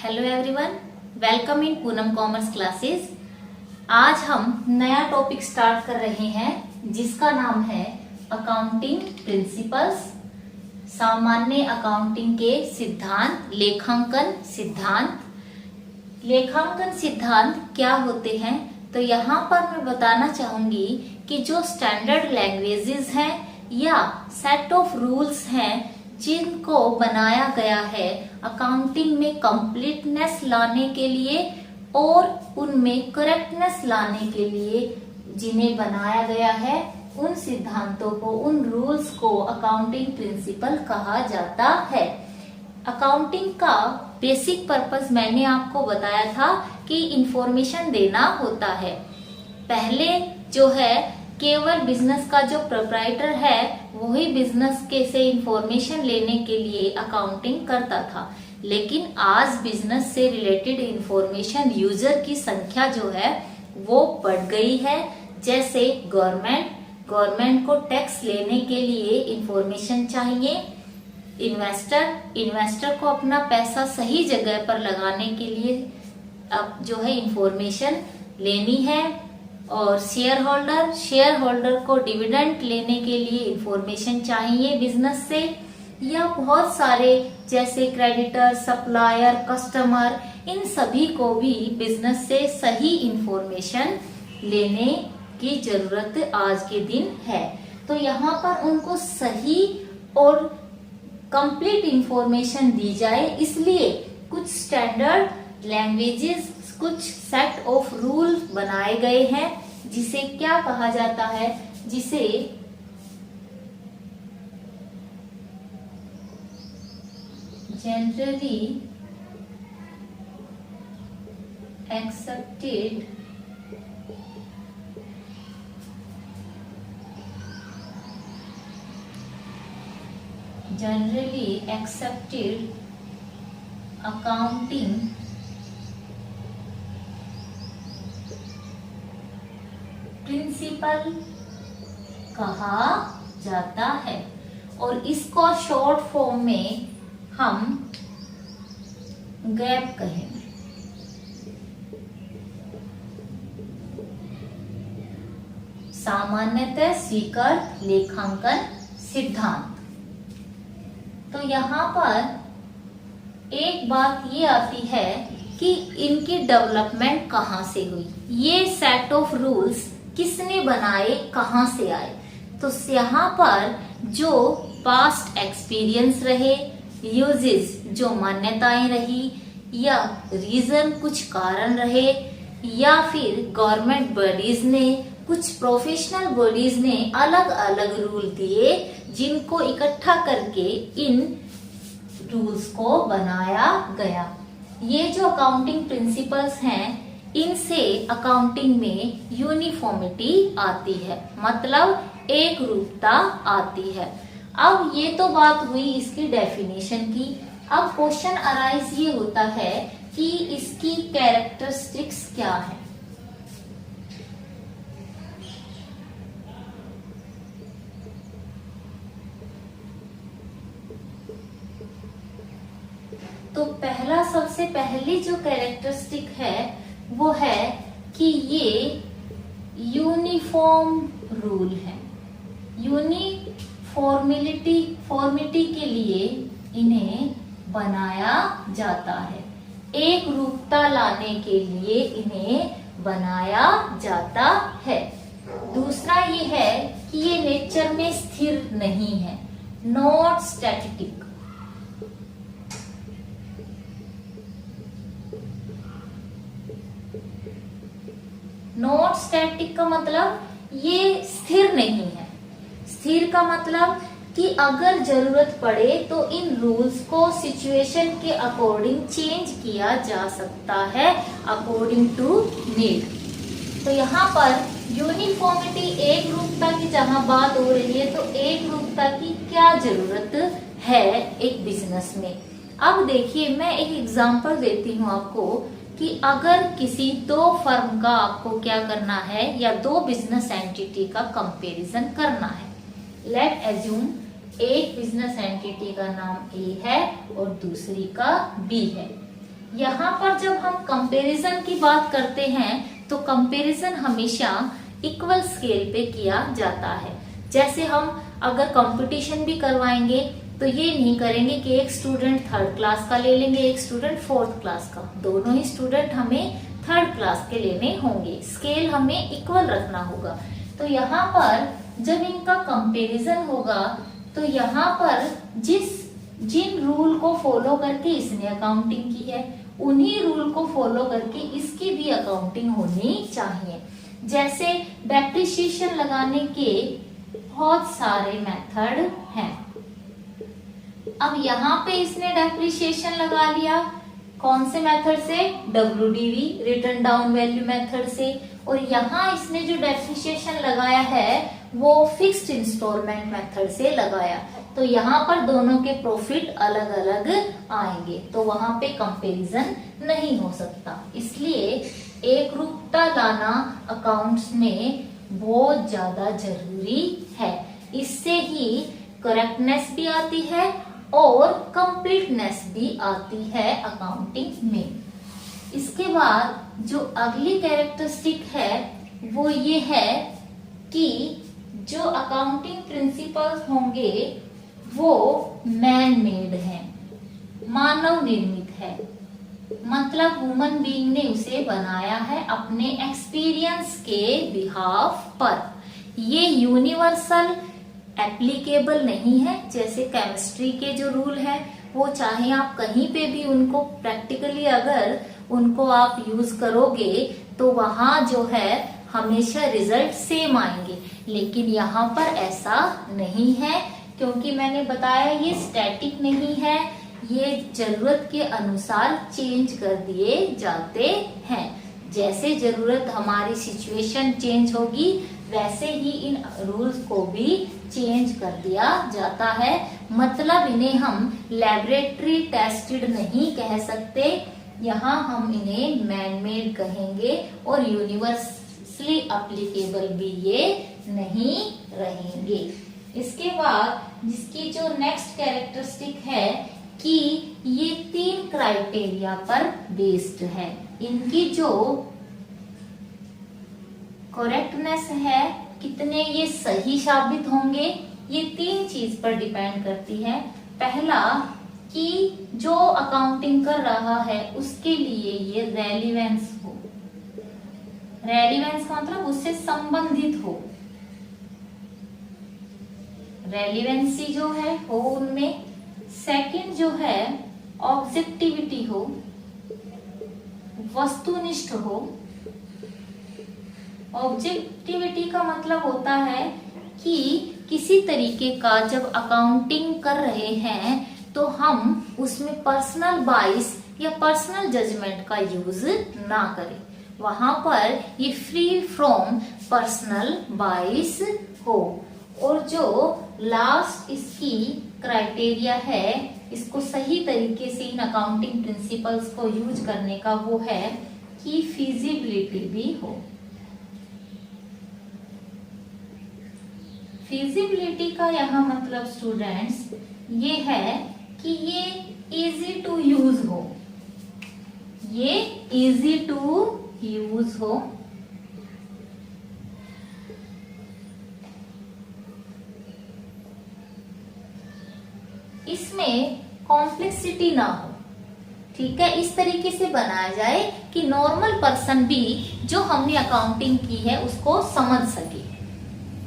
Hello everyone, welcome in Poonam commerce classes. आज हम नया टॉपिक स्टार्ट कर रहे हैं जिसका नाम है अकाउंटिंग प्रिंसिपल्स, सामान्य अकाउंटिंग के सिद्धांत, लेखांकन सिद्धांत। लेखांकन सिद्धांत क्या होते हैं, तो यहाँ पर मैं बताना चाहूंगी कि जो स्टैंडर्ड लैंग्वेजेस हैं या सेट ऑफ रूल्स हैं जिनको बनाया गया है अकाउंटिंग में कंप्लीटनेस लाने के लिए और उनमें करेक्टनेस लाने के लिए, जिन्हें बनाया गया है उन सिद्धांतों को, उन रूल्स को अकाउंटिंग प्रिंसिपल कहा जाता है। अकाउंटिंग का बेसिक पर्पस मैंने आपको बताया था कि इंफॉर्मेशन देना होता है। पहले जो है केवल बिजनेस का जो प्रोप्राइटर है वही बिजनेस के से इंफॉर्मेशन लेने के लिए अकाउंटिंग करता था, लेकिन आज बिजनेस से रिलेटेड इंफॉर्मेशन यूजर की संख्या जो है वो बढ़ गई है। जैसे गवर्नमेंट को टैक्स लेने के लिए इंफॉर्मेशन चाहिए, इन्वेस्टर को अपना पैसा सही जगह पर लगाने के लिए अब जो है इंफॉर्मेशन लेनी है, और शेयर होल्डर को डिविडेंड लेने के लिए इंफॉर्मेशन चाहिए बिजनेस से, या बहुत सारे जैसे क्रेडिटर, सप्लायर, कस्टमर, इन सभी को भी बिजनेस से सही इंफॉर्मेशन लेने की जरूरत आज के दिन है। तो यहाँ पर उनको सही और कंप्लीट इंफॉर्मेशन दी जाए, इसलिए कुछ स्टैंडर्ड लैंग्वेजेस, कुछ सेट ऑफ रूल बनाए गए हैं जिसे क्या कहा जाता है, जिसे जनरली एक्सेप्टेड अकाउंटिंग प्रिंसिपल कहा जाता है, और इसको शॉर्ट फॉर्म में हम गैप कहेंगे। सामान्यतः स्वीकृत लेखांकन सिद्धांत। तो यहाँ पर एक बात ये आती है कि इनकी डेवलपमेंट कहाँ से हुई, ये सेट ऑफ रूल्स किसने बनाए, कहाँ से आए। तो यहाँ पर जो पास्ट एक्सपीरियंस रहे, यूजेस जो मान्यताएं रही, या रीजन कुछ कारण रहे, या फिर गवर्नमेंट बॉडीज ने, कुछ प्रोफेशनल बॉडीज ने अलग अलग रूल दिए जिनको इकट्ठा करके इन रूल्स को बनाया गया। ये जो अकाउंटिंग प्रिंसिपल्स हैं इनसे अकाउंटिंग में यूनिफॉर्मिटी आती है, मतलब एक रूपता आती है। अब ये तो बात हुई इसकी डेफिनेशन की। अब क्वेश्चन अराइज ये होता है कि इसकी कैरेक्टरिस्टिक्स क्या है। तो पहला, सबसे पहली जो कैरेक्टरिस्टिक है वो है कि ये यूनिफॉर्म रूल है। फॉर्मिलिटी के लिए इन्हें बनाया जाता है, एक रूपता लाने के लिए इन्हें बनाया जाता है। दूसरा ये है कि ये नेचर में स्थिर नहीं है, नॉट स्टैटिक। नॉट स्टैटिक का मतलब ये स्थिर नहीं है। स्थिर का मतलब कि अगर जरूरत पड़े तो इन रूल्स को सिचुएशन के अकॉर्डिंग चेंज किया जा सकता है, अकॉर्डिंग टू नीड। तो यहाँ पर यूनिफॉर्मिटी, एक रूपता की जहां बात हो रही है, तो एक रूपता की क्या जरूरत है एक बिजनेस में। अब देखिए, मैं एक एग्जांपल देती हूँ आपको कि अगर किसी दो फर्म का आपको क्या करना है, या दो बिजनेस एंटिटी का कंपैरिजन करना है। लेट एज्यूम एक बिजनेस एंटिटी का नाम ए है और दूसरी का बी है। यहाँ पर जब हम कंपैरिजन की बात करते हैं तो कंपैरिजन हमेशा इक्वल स्केल पे किया जाता है। जैसे हम अगर कंपटीशन भी करवाएंगे तो ये नहीं करेंगे कि एक स्टूडेंट 3rd क्लास का ले लेंगे, एक स्टूडेंट 4th क्लास का, दोनों ही स्टूडेंट हमें 3rd क्लास के लेने होंगे। स्केल हमें इक्वल रखना होगा। तो यहाँ पर जब इनका कंपैरिजन होगा तो यहाँ पर जिन रूल को फॉलो करके इसने अकाउंटिंग की है उन्हीं रूल को फॉलो करके इसकी भी अकाउंटिंग होनी चाहिए। जैसे डेप्रिसिएशन लगाने के बहुत सारे मेथड हैं। अब यहाँ पे इसने डेप्रिसिएशन लगा लिया, कौन से मेथड से? WDV, return down value method से। और यहाँ इसने जो डेप्रिसिएशन लगाया है वो फिक्स्ड इंस्टॉलमेंट मेथड से लगाया। तो यहाँ पर दोनों के प्रॉफिट अलग अलग आएंगे, तो वहां पे कंपैरिजन नहीं हो सकता। इसलिए एक रूपता लाना अकाउंट्स में बहुत ज्यादा जरूरी है। इससे ही करेक्टनेस भी आती है और कंप्लीटनेस भी आती है अकाउंटिंग में। इसके बाद जो अगली कैरेक्टरिस्टिक है वो ये है कि जो अकाउंटिंग प्रिंसिपल्स होंगे वो मैन मेड है, मानव निर्मित है। मतलब ह्यूमन बीइंग ने उसे बनाया है अपने एक्सपीरियंस के बिहाफ पर। ये यूनिवर्सल एप्लीकेबल नहीं है। जैसे केमिस्ट्री के जो रूल है वो चाहे आप कहीं पे भी उनको प्रैक्टिकली अगर उनको आप यूज करोगे तो वहां जो है हमेशा रिजल्ट सेम आएंगे, लेकिन यहाँ पर ऐसा नहीं है क्योंकि मैंने बताया ये स्टैटिक नहीं है, ये जरूरत के अनुसार चेंज कर दिए जाते हैं। जैसे जरूरत हमारी सिचुएशन चेंज होगी वैसे ही इन रूल्स को भी चेंज कर दिया जाता है। मतलब इन्हें हम लैबोरेटरी टेस्टेड नहीं कह सकते, यहाँ हम इन्हें मैन मेड कहेंगे और यूनिवर्सली एप्लीकेबल भी ये नहीं रहेंगे। इसके बाद जिसकी जो नेक्स्ट कैरेक्टरिस्टिक है कि ये 3 क्राइटेरिया पर बेस्ड है। इनकी जो करेक्टनेस है, कितने ये सही साबित होंगे, ये 3 चीज पर डिपेंड करती है। पहला कि जो अकाउंटिंग कर रहा है उसके लिए ये रेलिवेंस हो। रेलिवेंस का मतलब उससे संबंधित हो, रेलिवेंसी जो है हो उनमें। सेकंड जो है ऑब्जेक्टिविटी हो, वस्तुनिष्ठ हो। ऑब्जेक्टिविटी का मतलब होता है कि किसी तरीके का जब अकाउंटिंग कर रहे हैं तो हम उसमें पर्सनल बाइस या पर्सनल जजमेंट का यूज ना करें। वहां पर ये फ्री फ्रॉम पर्सनल बाइस हो। और जो लास्ट इसकी क्राइटेरिया है इसको सही तरीके से इन अकाउंटिंग प्रिंसिपल्स को यूज करने का, वो है कि फिजिबिलिटी भी हो। फिजिबिलिटी का यहाँ मतलब स्टूडेंट्स ये है कि ये इजी टू यूज हो, ये इजी टू यूज हो। इसमें कॉम्प्लेक्सिटी ना हो, ठीक है। इस तरीके से बनाया जाए कि नॉर्मल पर्सन भी जो हमने अकाउंटिंग की है उसको समझ सके,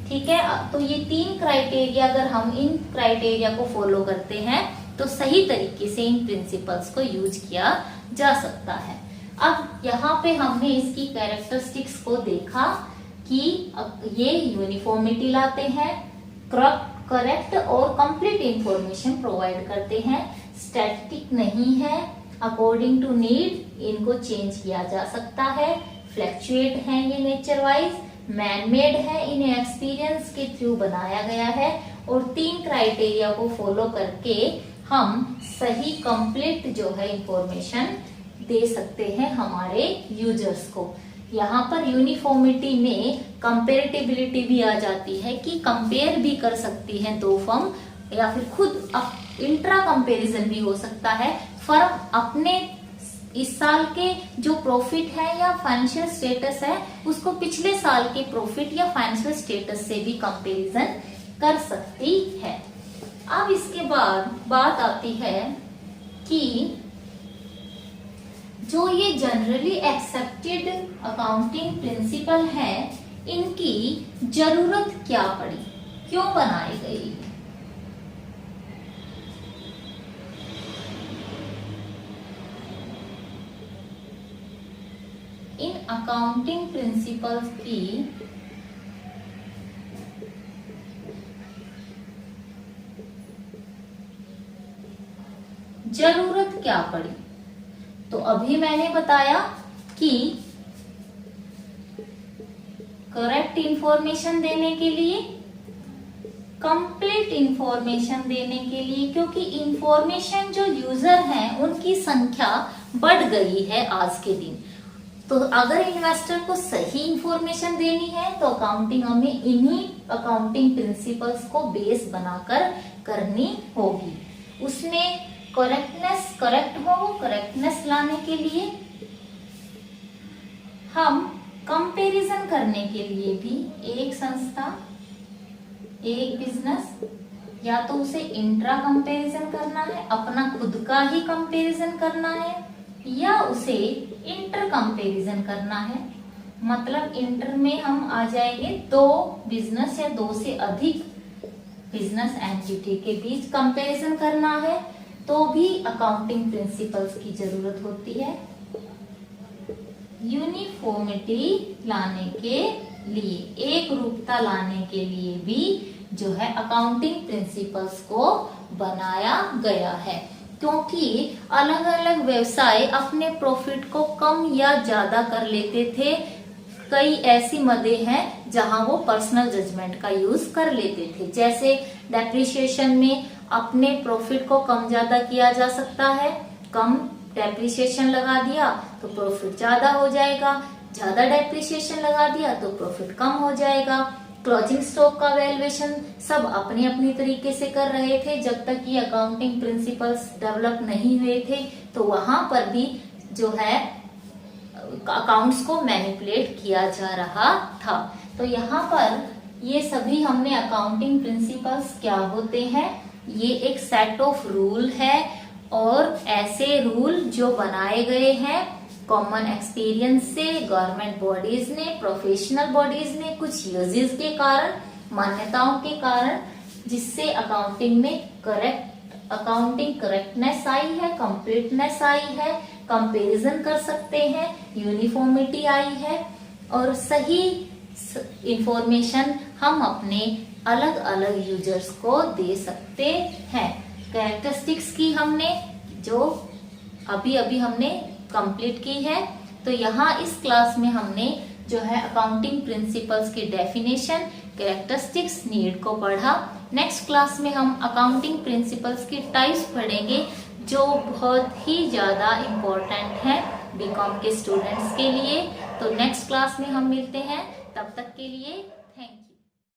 ठीक है। तो ये 3 क्राइटेरिया अगर हम इन क्राइटेरिया को फॉलो करते हैं तो सही तरीके से इन प्रिंसिपल्स को यूज किया जा सकता है। अब यहाँ पे हमने इसकी कैरेक्टरिस्टिक्स को देखा कि ये यूनिफॉर्मिटी लाते हैं, करेक्ट और कंप्लीट इंफॉर्मेशन प्रोवाइड करते हैं, स्टैटिक नहीं है, अकॉर्डिंग टू नीड इनको चेंज किया जा सकता है, फ्लैक्चुएट है ये नेचर वाइज, मैन मेड है, इन्हें एक्सपीरियंस के थ्रू बनाया गया है। और 3 क्राइटेरिया को फॉलो करके हम सही कंप्लीट जो है इंफॉर्मेशन दे सकते हैं हमारे यूजर्स को। यहाँ पर यूनिफॉर्मिटी में कंपेरेटिबिलिटी भी आ जाती है कि कंपेयर भी कर सकती हैं 2 फर्म, या फिर खुद इंट्रा कंपैरिजन भी हो सकता है। फर्म अपने इस साल के जो प्रॉफिट है या फाइनेंशियल स्टेटस है उसको पिछले साल के प्रॉफिट या फाइनेंशियल स्टेटस से भी कंपैरिजन कर सकती है। अब इसके बाद बात आती है कि जो ये जनरली एक्सेप्टेड अकाउंटिंग प्रिंसिपल है इनकी जरूरत क्या पड़ी, क्यों बनाई गई। इन अकाउंटिंग प्रिंसिपल्स की जरूरत क्या पड़ी। तो अभी मैंने बताया कि करेक्ट इंफॉर्मेशन देने के लिए, कंप्लीट इंफॉर्मेशन देने के लिए, क्योंकि इंफॉर्मेशन जो यूजर हैं उनकी संख्या बढ़ गई है आज के दिन। तो अगर इन्वेस्टर को सही इंफॉर्मेशन देनी है तो अकाउंटिंग हमें इन्हीं अकाउंटिंग प्रिंसिपल्स को बेस बनाकर करनी होगी। उसमें करेक्ट हो, करेक्टनेस लाने के लिए हम कंपैरिजन करने के लिए भी एक संस्था, एक बिजनेस, या तो उसे इंट्रा कंपैरिजन करना है, अपना खुद का ही कंपैरिजन करना है, या उसे इंटर कंपैरिजन करना है। मतलब इंटर में हम आ जाएंगे दो बिजनेस या दो से अधिक बिजनेस एंटिटी के बीच कंपैरिजन करना है तो भी अकाउंटिंग प्रिंसिपल्स की जरूरत होती है। यूनिफॉर्मिटी लाने के लिए, एक रूपता लाने के लिए भी जो है अकाउंटिंग प्रिंसिपल्स को बनाया गया है, क्योंकि अलग अलग व्यवसाय अपने प्रॉफिट को कम या ज्यादा कर लेते थे। कई ऐसी मदे हैं जहां वो पर्सनल जजमेंट का यूज कर लेते थे। जैसे डेप्रिसिएशन में अपने प्रॉफिट को कम ज्यादा किया जा सकता है, कम डेप्रिसिएशन लगा दिया तो प्रॉफिट ज्यादा हो जाएगा, ज्यादा डेप्रिसिएशन लगा दिया तो प्रॉफिट कम हो जाएगा। क्लोजिंग स्टॉक का वैल्यूएशन सब अपनी अपनी तरीके से कर रहे थे जब तक ये अकाउंटिंग प्रिंसिपल्स डेवलप नहीं हुए थे। तो वहां पर भी जो है अकाउंट्स को मैनिपुलेट किया जा रहा था। तो यहाँ पर ये सभी हमने अकाउंटिंग प्रिंसिपल्स क्या होते हैं, ये एक सेट ऑफ रूल है और ऐसे रूल जो बनाए गए हैं कॉमन एक्सपीरियंस से, गवर्नमेंट बॉडीज ने, प्रोफेशनल बॉडीज ने, कुछ यूजेस के कारण, मान्यताओं के कारण, जिससे अकाउंटिंग में अकाउंटिंग करेक्टनेस आई है, कंप्लीटनेस आई है, कंपैरिजन कर सकते हैं, यूनिफॉर्मिटी आई है और सही इंफॉर्मेशन हम अपने अलग अलग यूजर्स को दे सकते हैं। कैरेक्टरिस्टिक्स की हमने जो अभी हमने कंप्लीट की है। तो यहाँ इस क्लास में हमने जो है अकाउंटिंग प्रिंसिपल्स की डेफिनेशन, कैरेक्टरिस्टिक्स, नीड को पढ़ा। नेक्स्ट क्लास में हम अकाउंटिंग प्रिंसिपल्स की टाइप्स पढ़ेंगे जो बहुत ही ज्यादा इम्पोर्टेंट है बीकॉम के स्टूडेंट्स के लिए। तो नेक्स्ट क्लास में हम मिलते हैं, तब तक के लिए थैंक यू।